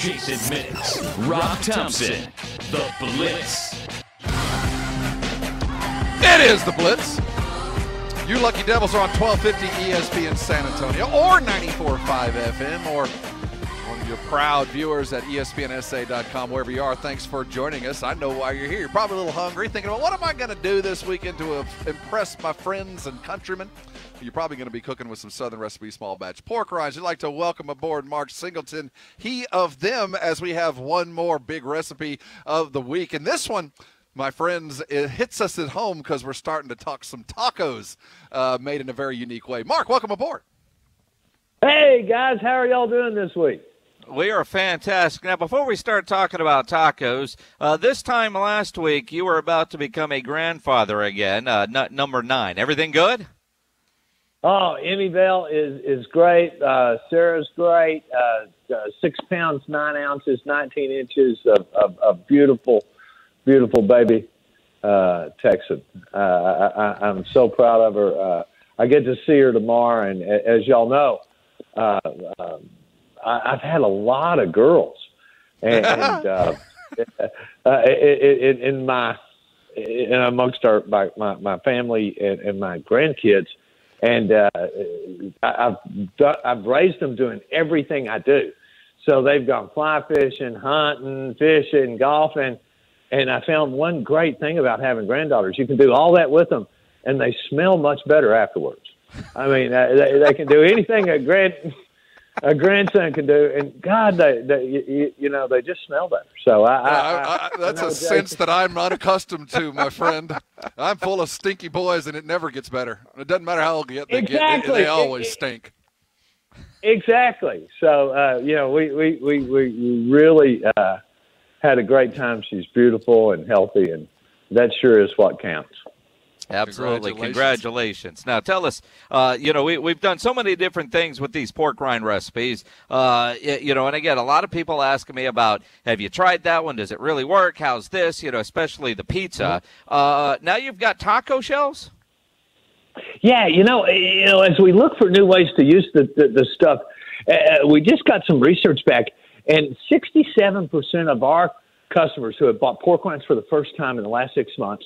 Jason Minix, Rob Thompson, The Blitz. It is The Blitz. You Lucky Devils are on 1250 ESPN San Antonio or 94.5 FM or one of your proud viewers at ESPNSA.com, wherever you are. Thanks for joining us. I know why you're here. You're probably a little hungry, thinking about what am I going to do this weekend to impress my friends and countrymen. You're probably going to be cooking with some Southern Recipe small batch pork rinds. I'd like to welcome aboard Mark Singleton, he of them, as we have one more big recipe of the week. And this one, my friends, it hits us at home because we're starting to talk some tacos made in a very unique way. Mark, welcome aboard. Hey, guys, how are y'all doing this week? We are fantastic. Now, before we start talking about tacos, this time last week you were about to become a grandfather again, number 9. Everything good? Oh, Emmy Bell is great. Sarah's great. 6 pounds, 9 ounces, 19 inches of beautiful, beautiful baby Texan. I'm so proud of her. I get to see her tomorrow, and as y'all know, I've had a lot of girls, and amongst my family and my grandkids. And I've raised them doing everything I do. So they've gone fly fishing, hunting, fishing, golfing. And I found one great thing about having granddaughters. You can do all that with them, and they smell much better afterwards. I mean, they can do anything a grandson can do. And, God, they just smell better. So that's a sense that I'm not accustomed to, my friend. I'm full of stinky boys, and it never gets better. It doesn't matter how old they get, they always stink. Exactly. So, we really had a great time. She's beautiful and healthy, and that sure is what counts. Absolutely. Congratulations. Now, tell us, we've done so many different things with these pork rind recipes, and again, a lot of people asking me about, have you tried that one? Does it really work? How's this? Especially the pizza. Now you've got taco shells? Yeah, as we look for new ways to use the stuff, we just got some research back, and 67% of our customers who have bought pork rinds for the first time in the last 6 months,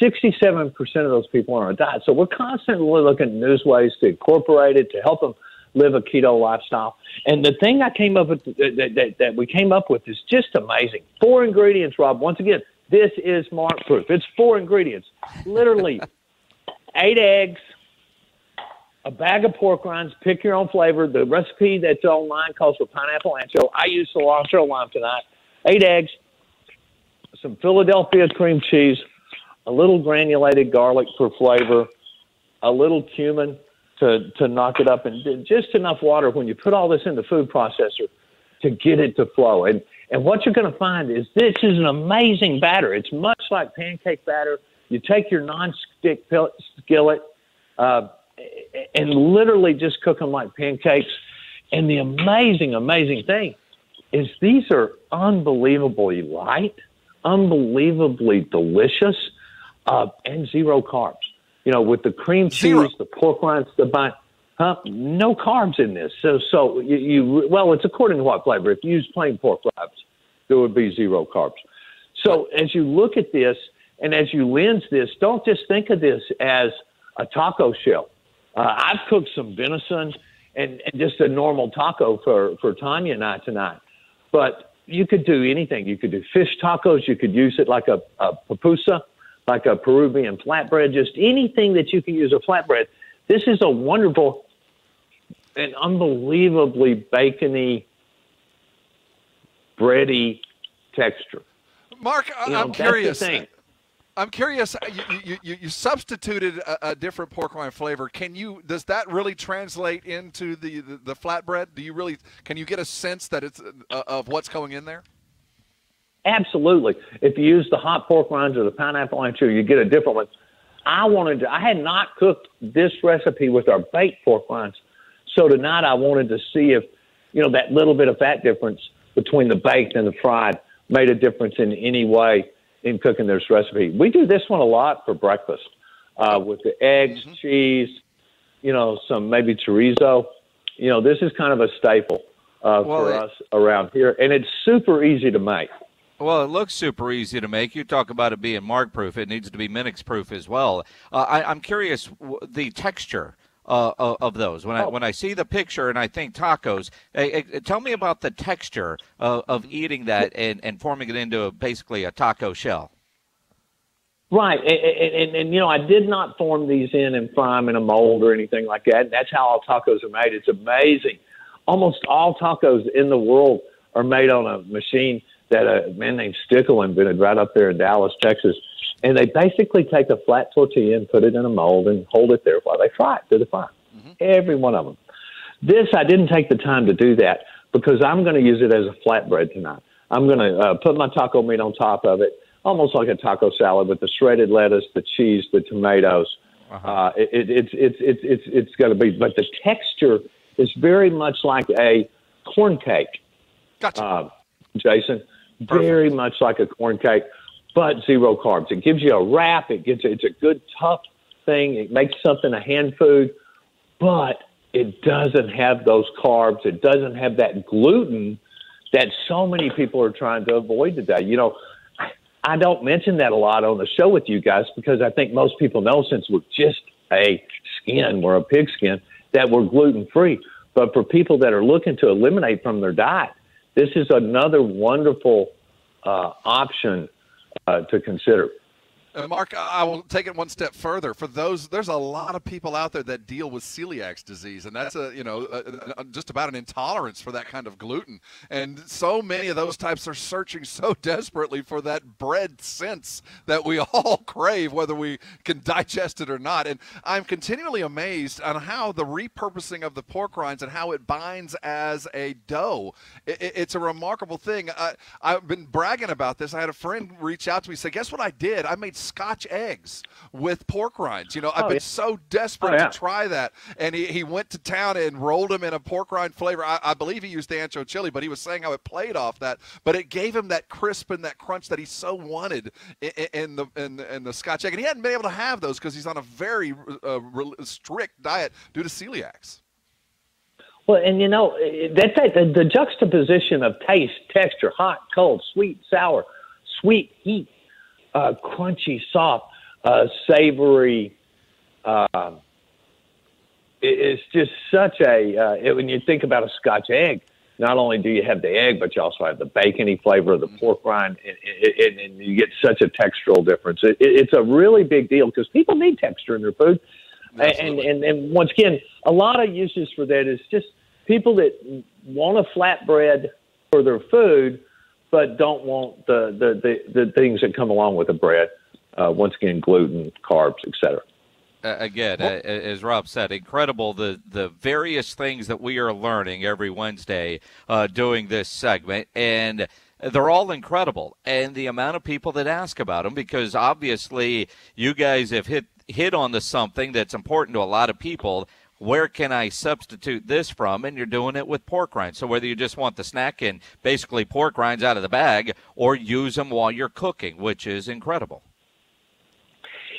67% of those people are on a diet. So we're constantly looking at new ways to incorporate it, to help them live a keto lifestyle. And the thing I came up with that we came up with is just amazing. 4 ingredients, Rob. Once again, this is Mark proof. It's 4 ingredients. Literally 8 eggs, a bag of pork rinds, pick your own flavor. The recipe that's online calls for pineapple ancho. I use cilantro lime tonight. 8 eggs, some Philadelphia cream cheese, a little granulated garlic for flavor, a little cumin to knock it up, and just enough water when you put all this in the food processor to get it to flow. And what you're going to find is this is an amazing batter. It's much like pancake batter. You take your non-stick skillet and literally just cook them like pancakes. And the amazing, amazing thing is these are unbelievably light, unbelievably delicious, and 0 carbs. With the cream cheese, the pork rinds, no carbs in this. So it's according to what flavor. If you use plain pork rinds, there would be 0 carbs. So as you look at this and as you lens this, don't just think of this as a taco shell. I've cooked some venison and just a normal taco for Tanya and I tonight. But you could do anything. You could do fish tacos. You could use it like a pupusa, like a Peruvian flatbread, just anything that you can use a flatbread. This is a wonderful and unbelievably bacony, bready texture. Mark, I'm curious. I'm curious. You substituted a different pork rind flavor. Does that really translate into the flatbread? Can you get a sense that it's of what's going in there? Absolutely. If you use the hot pork rinds or the pineapple ancho, you get a different one. I had not cooked this recipe with our baked pork rinds, so tonight I wanted to see if that little bit of fat difference between the baked and the fried made a difference in any way in cooking this recipe. We do this one a lot for breakfast with the eggs, cheese, some maybe chorizo. This is kind of a staple for us around here, and it's super easy to make. Well, it looks super easy to make. You talk about it being mark-proof. It needs to be Minix-proof as well. I'm curious, the texture of those. When I see the picture and I think tacos, tell me about the texture of eating that and forming it into basically a taco shell. Right, and I did not form these in and fry them in a mold or anything like that. That's how all tacos are made. It's amazing. Almost all tacos in the world are made on a machine that a man named Stickle invented right up there in Dallas, Texas. And they basically take a flat tortilla and put it in a mold and hold it there while they fry it to the fire. Mm-hmm. Every one of them. This, I didn't take the time to do that because I'm going to use it as a flatbread tonight. I'm going to put my taco meat on top of it, almost like a taco salad with the shredded lettuce, the cheese, the tomatoes. Uh-huh. It's going to be, but the texture is very much like a corn cake. Gotcha. Jason, very much like a corn cake, but zero carbs. It gives you a wrap. It's a good tough thing. It makes something a hand food, but it doesn't have those carbs. It doesn't have that gluten that so many people are trying to avoid today. I don't mention that a lot on the show with you guys because I think most people know since we're just we're a pig skin, that we're gluten-free. But for people that are looking to eliminate from their diet, this is another wonderful option to consider. Mark, I will take it one step further. For those, there's a lot of people out there that deal with celiac disease, and that's just about an intolerance for that kind of gluten. And so many of those types are searching so desperately for that bread sense that we all crave, whether we can digest it or not. And I'm continually amazed on how the repurposing of the pork rinds and how it binds as a dough. It's a remarkable thing. I've been bragging about this. I had a friend reach out to me and say, guess what I did? I made Scotch eggs with pork rinds. I've been so desperate to try that. And he went to town and rolled them in a pork rind flavor. I believe he used ancho chili, but he was saying how it played off that. But it gave him that crisp and that crunch that he so wanted in the Scotch egg. And he hadn't been able to have those because he's on a very strict diet due to celiacs. Well, and that's the juxtaposition of taste, texture, hot, cold, sweet, sour, sweet, heat, crunchy, soft, savory. It's just such when you think about a Scotch egg, not only do you have the egg, but you also have the bacony flavor of the pork rind, and you get such a textural difference. It's a really big deal because people need texture in their food. And once again, a lot of uses for that is just people that want a flatbread for their food, but don't want the things that come along with the bread. Once again, gluten, carbs, etc. Again, as Rob said, incredible the various things that we are learning every Wednesday doing this segment, and they're all incredible. And the amount of people that ask about them, because obviously you guys have hit on to something that's important to a lot of people. Where can I substitute this from? And you're doing it with pork rinds. So whether you just want the snack and basically pork rinds out of the bag or use them while you're cooking, which is incredible.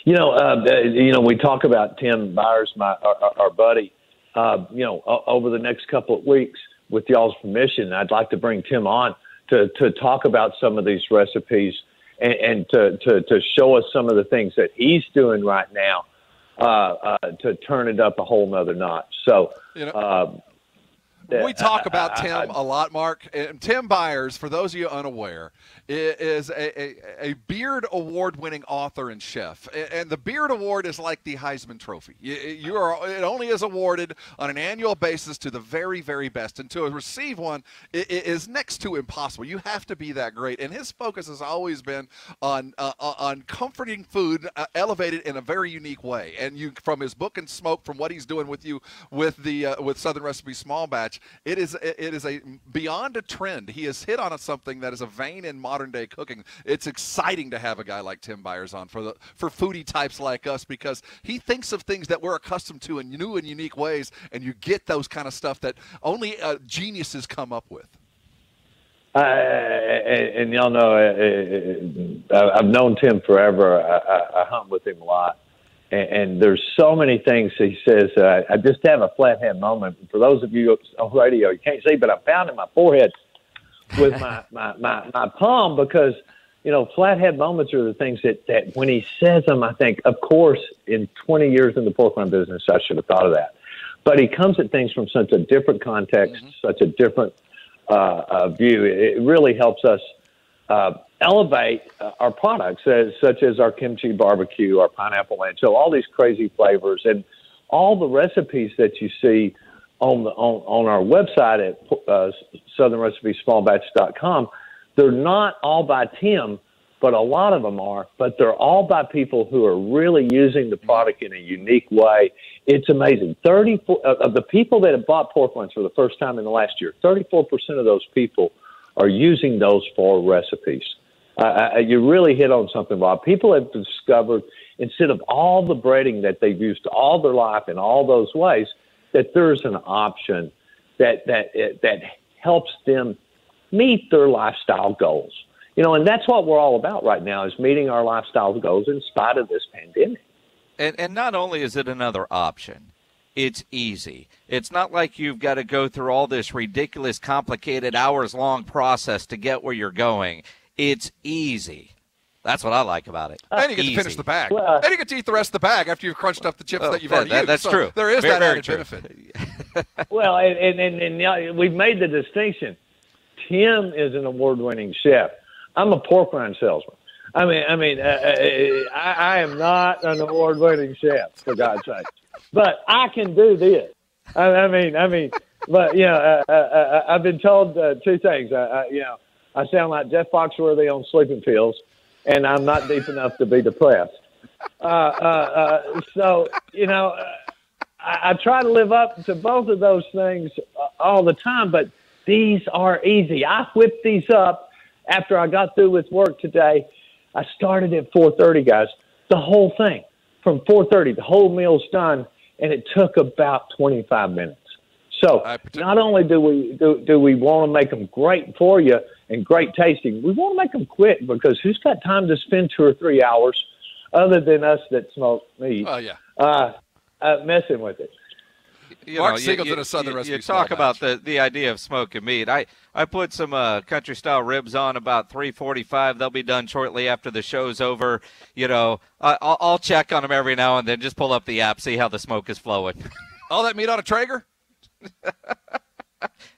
We talk about Tim Byers, our buddy. Over the next couple of weeks, with y'all's permission, I'd like to bring Tim on to talk about some of these recipes and to show us some of the things that he's doing right now. To turn it up a whole nother notch. So, we talk about Tim a lot, Mark. And Tim Byers, for those of you unaware, is a Beard Award-winning author and chef. And the Beard Award is like the Heisman Trophy. It only is awarded on an annual basis to the very, very best. And to receive one is next to impossible. You have to be that great. And his focus has always been on comforting food, elevated in a very unique way. And from his book and smoke, from what he's doing with you with Southern Recipe Small Batch, it is a beyond a trend. He has hit on something that is a vein in modern day cooking. It's exciting to have a guy like Tim Byers on for foodie types like us, because he thinks of things that we're accustomed to in new and unique ways, and you get those kind of stuff that only geniuses come up with. And y'all know, I've known Tim forever. I hunt with him a lot. And there's so many things. He says, I just have a flathead moment. For those of you on radio, you can't see, but I'm pounding my forehead with my palm because, flathead moments are the things that when he says them, I think, of course, in 20 years in the pork rind business, I should have thought of that. But he comes at things from such a different context, such a different view. It really helps us elevate our products, such as our kimchi barbecue, our pineapple ancho, all these crazy flavors, and all the recipes that you see on our website at southernrecipesmallbatch.com. They're not all by Tim, but a lot of them are. But they're all by people who are really using the product in a unique way. It's amazing. 34 of the people that have bought pork rinds for the first time in the last year, 34% of those people are using those 4 recipes. You really hit on something, Bob. People have discovered, instead of all the breading that they've used all their life in all those ways, that there's an option that helps them meet their lifestyle goals. And that's what we're all about right now, is meeting our lifestyle goals in spite of this pandemic. And not only is it another option, it's easy. It's not like you've got to go through all this ridiculous, complicated, hours-long process to get where you're going. It's easy. That's what I like about it. And you get to finish the bag. And you get to eat the rest of the bag after you've crunched up the chips that you've already used. That's true. There is that added benefit. Well, and we've made the distinction. Tim is an award-winning chef. I'm a pork rind salesman. I am not an award-winning chef, for God's sake. But I can do this. I've been told 2 things. I sound like Jeff Foxworthy on Sleeping Pills, and I'm not deep enough to be depressed. So, I try to live up to both of those things all the time, but these are easy. I whipped these up after I got through with work today. I started at 4:30, guys. The whole thing from 4:30, the whole meal's done, and it took about 25 minutes. So not only do we want to make them great for you and great tasting, we want to make them quick, because who's got time to spend 2 or 3 hours other than us that smoke meat messing with it? Mark Singleton of Southern Recipe. You talk about the idea of smoking meat. I put some country style ribs on about 3:45. They'll be done shortly after the show's over. I'll check on them every now and then. Just pull up the app, see how the smoke is flowing. All that meat on a Traeger?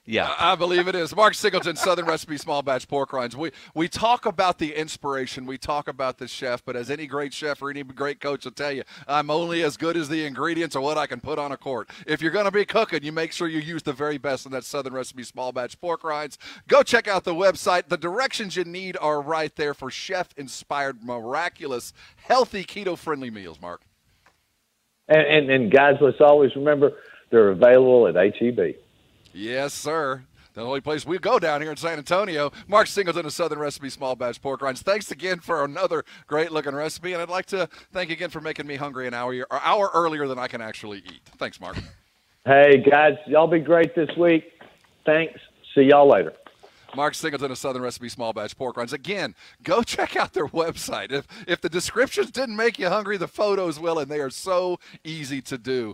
Yeah, I believe it is. Mark Singleton, Southern Recipe Small Batch Pork Rinds. We talk about the inspiration. We talk about the chef, but as any great chef or any great coach will tell you, I'm only as good as the ingredients or what I can put on a quart. If you're going to be cooking, you make sure you use the very best, and that's Southern Recipe Small Batch Pork Rinds. Go check out the website. The directions you need are right there for chef-inspired, miraculous, healthy, keto-friendly meals, Mark. And guys, let's always remember, they're available at H-E-B. Yes, sir. The only place we go down here in San Antonio. Mark Singleton of Southern Recipe Small Batch Pork Rinds. Thanks again for another great-looking recipe, and I'd like to thank you again for making me hungry an hour earlier than I can actually eat. Thanks, Mark. Hey, guys, y'all be great this week. Thanks. See y'all later. Mark Singleton of Southern Recipe Small Batch Pork Rinds. Again, go check out their website. If the descriptions didn't make you hungry, the photos will, and they are so easy to do.